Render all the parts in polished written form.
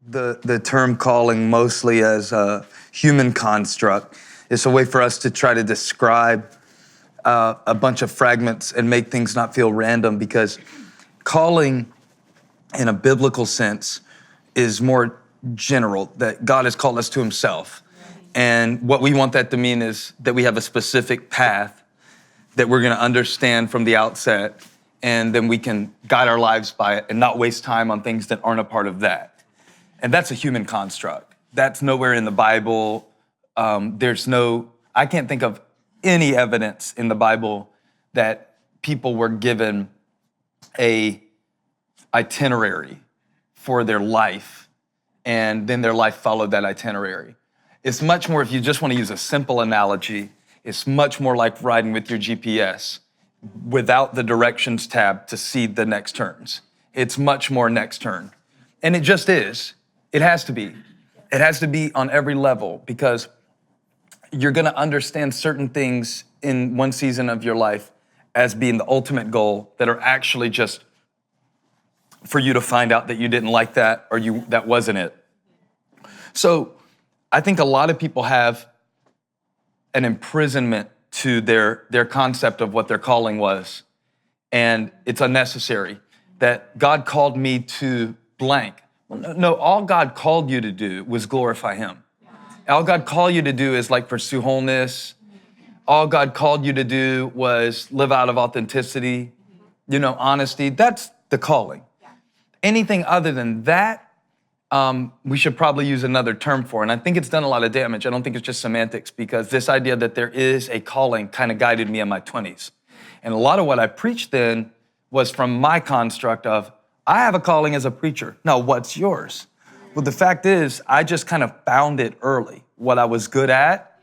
the term calling mostly as a human construct. It's a way for us to try to describe a bunch of fragments and make things not feel random, because calling in a biblical sense is more general, that God has called us to himself. And what we want that to mean is that we have a specific path that we're gonna understand from the outset, and then we can guide our lives by it and not waste time on things that aren't a part of that. And that's a human construct. That's nowhere in the Bible. I can't think of any evidence in the Bible that people were given a itinerary for their life, and then their life followed that itinerary. It's much more, if you just want to use a simple analogy, it's much more like riding with your GPS without the directions tab to see the next turns. It's much more next turn. And it just is. It has to be. It has to be on every level, because you're gonna understand certain things in one season of your life as being the ultimate goal that are actually just for you to find out that you didn't like that, or that wasn't it. So I think a lot of people have an imprisonment to their concept of what their calling was, and it's unnecessary. That God called me to blank. No, all God called you to do was glorify him. All God called you to do is pursue wholeness. All God called you to do was live out of authenticity, honesty. That's the calling. Anything other than that, we should probably use another term for. And I think it's done a lot of damage. I don't think it's just semantics, because this idea that there is a calling kind of guided me in my 20s. And a lot of what I preached then was from my construct of, I have a calling as a preacher. Now, what's yours? Well, the fact is, I just kind of found it early. What I was good at,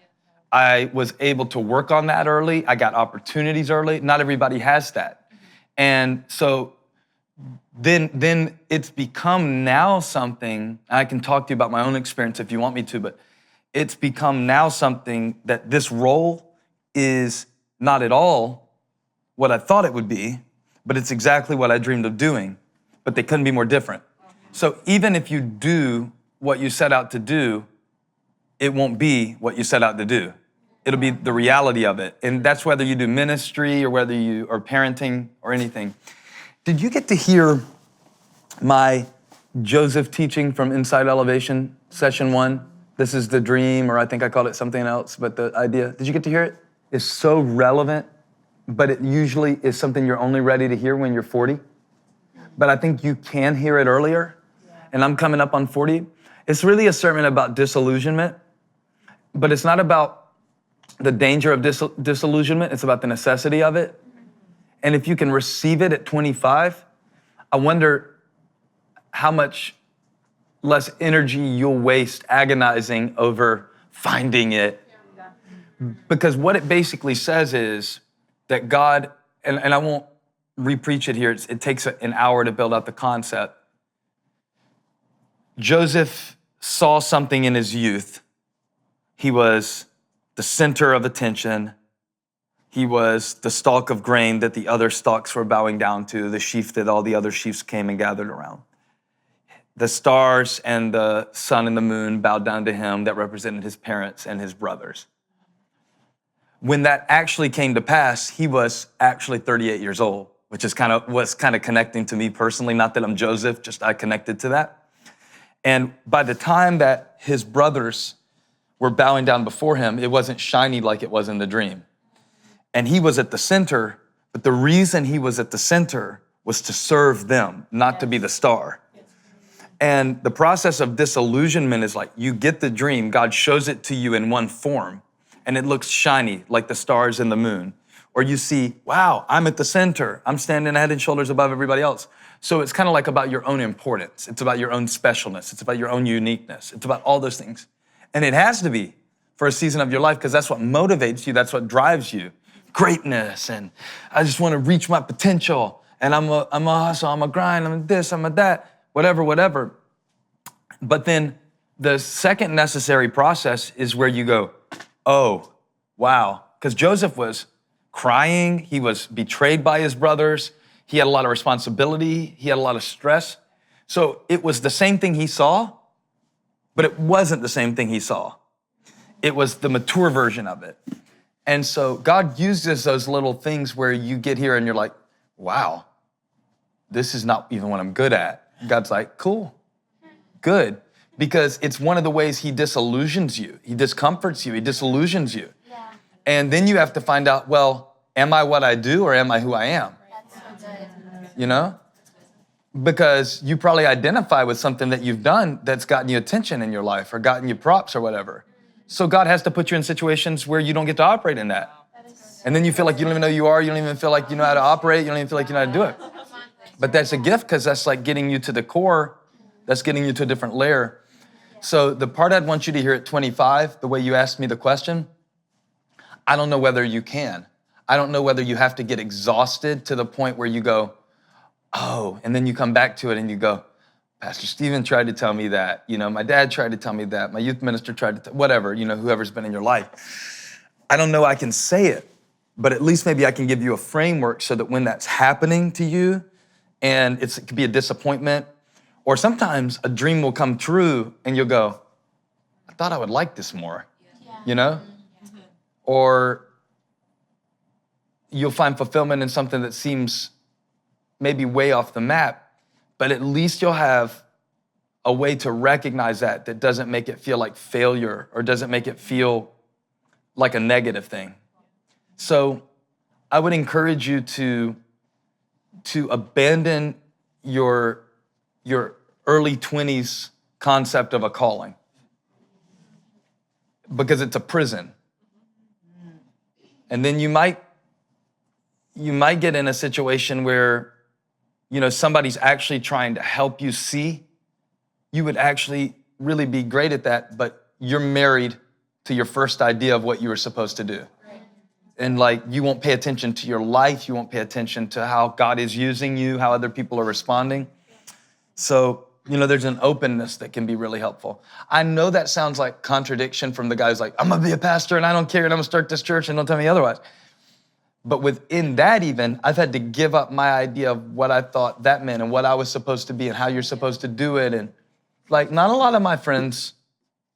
I was able to work on that early. I got opportunities early. Not everybody has that. And so then it's become now something, I can talk to you about my own experience if you want me to, but it's become now something that this role is not at all what I thought it would be, but it's exactly what I dreamed of doing, but they couldn't be more different. So even if you do what you set out to do, it won't be what you set out to do. It'll be the reality of it. And that's whether you do ministry or whether you are parenting or anything. Did you get to hear my Joseph teaching from Inside Elevation, session 1? This is the dream, or I think I called it something else, but the idea. Did you get to hear it? It's so relevant, but it usually is something you're only ready to hear when you're 40. But I think you can hear it earlier, and I'm coming up on 40. It's really a sermon about disillusionment, but it's not about the danger of disillusionment. It's about the necessity of it. And if you can receive it at 25, I wonder how much less energy you'll waste agonizing over finding it. Because what it basically says is that God, and I won't re-preach it here, it takes an hour to build out the concept. Joseph saw something in his youth. He was the center of attention. He was the stalk of grain that the other stalks were bowing down to, the sheaf that all the other sheaves came and gathered around. The stars and the sun and the moon bowed down to him, that represented his parents and his brothers. When that actually came to pass, he was actually 38 years old, which is was connecting to me personally. Not that I'm Joseph, just I connected to that. And by the time that his brothers were bowing down before him, it wasn't shiny like it was in the dream. And he was at the center, but the reason he was at the center was to serve them, not to be the star. And the process of disillusionment is you get the dream, God shows it to you in one form, and it looks shiny like the stars and the moon. Or you see, wow, I'm at the center. I'm standing head and shoulders above everybody else. So it's about your own importance. It's about your own specialness. It's about your own uniqueness. It's about all those things. And it has to be for a season of your life, because that's what motivates you. That's what drives you. Greatness, and I just want to reach my potential, and I'm a hustle, I'm a grind, I'm a this, I'm a that, whatever. But then the second necessary process is where you go, oh, wow. Because Joseph was crying, he was betrayed by his brothers, he had a lot of responsibility, he had a lot of stress. So it was the same thing he saw, but it wasn't the same thing he saw. It was the mature version of it. And so God uses those little things where you get here and you're like, wow, this is not even what I'm good at. God's like, cool, good. Because it's one of the ways he disillusions you. He discomforts you, he disillusions you. Yeah. And then you have to find out, well, am I what I do or am I who I am? That's so good. You know? Because you probably identify with something that you've done that's gotten you attention in your life or gotten you props or whatever. So God has to put you in situations where you don't get to operate in that. And then you feel like you don't even know who you are. You don't even feel like you know how to operate. You don't even feel like you know how to do it. But that's a gift because that's like getting you to the core. That's getting you to a different layer. So the part I'd want you to hear at 25, the way you asked me the question, I don't know whether you can. I don't know whether you have to get exhausted to the point where you go, oh, and then you come back to it and you go, Pastor Stephen tried to tell me that. You know, my dad tried to tell me that. My youth minister tried to, whatever, you know, whoever's been in your life. I don't know I can say it, but at least maybe I can give you a framework so that when that's happening to you, and it could be a disappointment, or sometimes a dream will come true and you'll go, I thought I would like this more, you know? Or you'll find fulfillment in something that seems maybe way off the map, but at least you'll have a way to recognize that doesn't make it feel like failure or doesn't make it feel like a negative thing. So I would encourage you to abandon your early 20s concept of a calling because it's a prison. And then you might get in a situation where, you know, somebody's actually trying to help you see. You would actually really be great at that, but you're married to your first idea of what you were supposed to do. And like, you won't pay attention to your life. You won't pay attention to how God is using you, how other people are responding. So, you know, there's an openness that can be really helpful. I know that sounds like contradiction from the guy who's like, I'm gonna be a pastor and I don't care and I'm gonna start this church and don't tell me otherwise. But within that even, I've had to give up my idea of what I thought that meant and what I was supposed to be and how you're supposed to do it. And like, not a lot of my friends,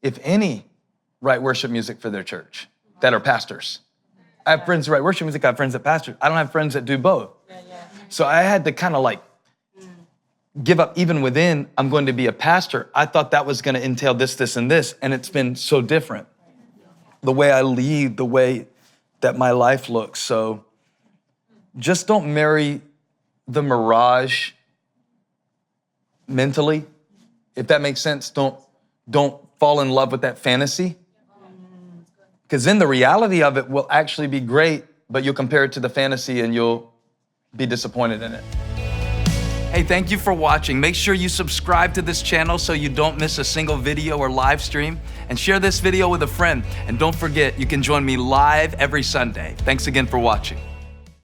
if any, write worship music for their church that are pastors. I have friends who write worship music, I have friends that pastor. I don't have friends that do both. So I had to kind of like give up even within, I'm going to be a pastor. I thought that was going to entail this, this, and this. And it's been so different. The way I lead, the way that my life looks. So just don't marry the mirage mentally. If that makes sense, don't fall in love with that fantasy. Because then the reality of it will actually be great, but you'll compare it to the fantasy and you'll be disappointed in it. Hey, thank you for watching. Make sure you subscribe to this channel so you don't miss a single video or live stream, and share this video with a friend. And don't forget, you can join me live every Sunday. Thanks again for watching.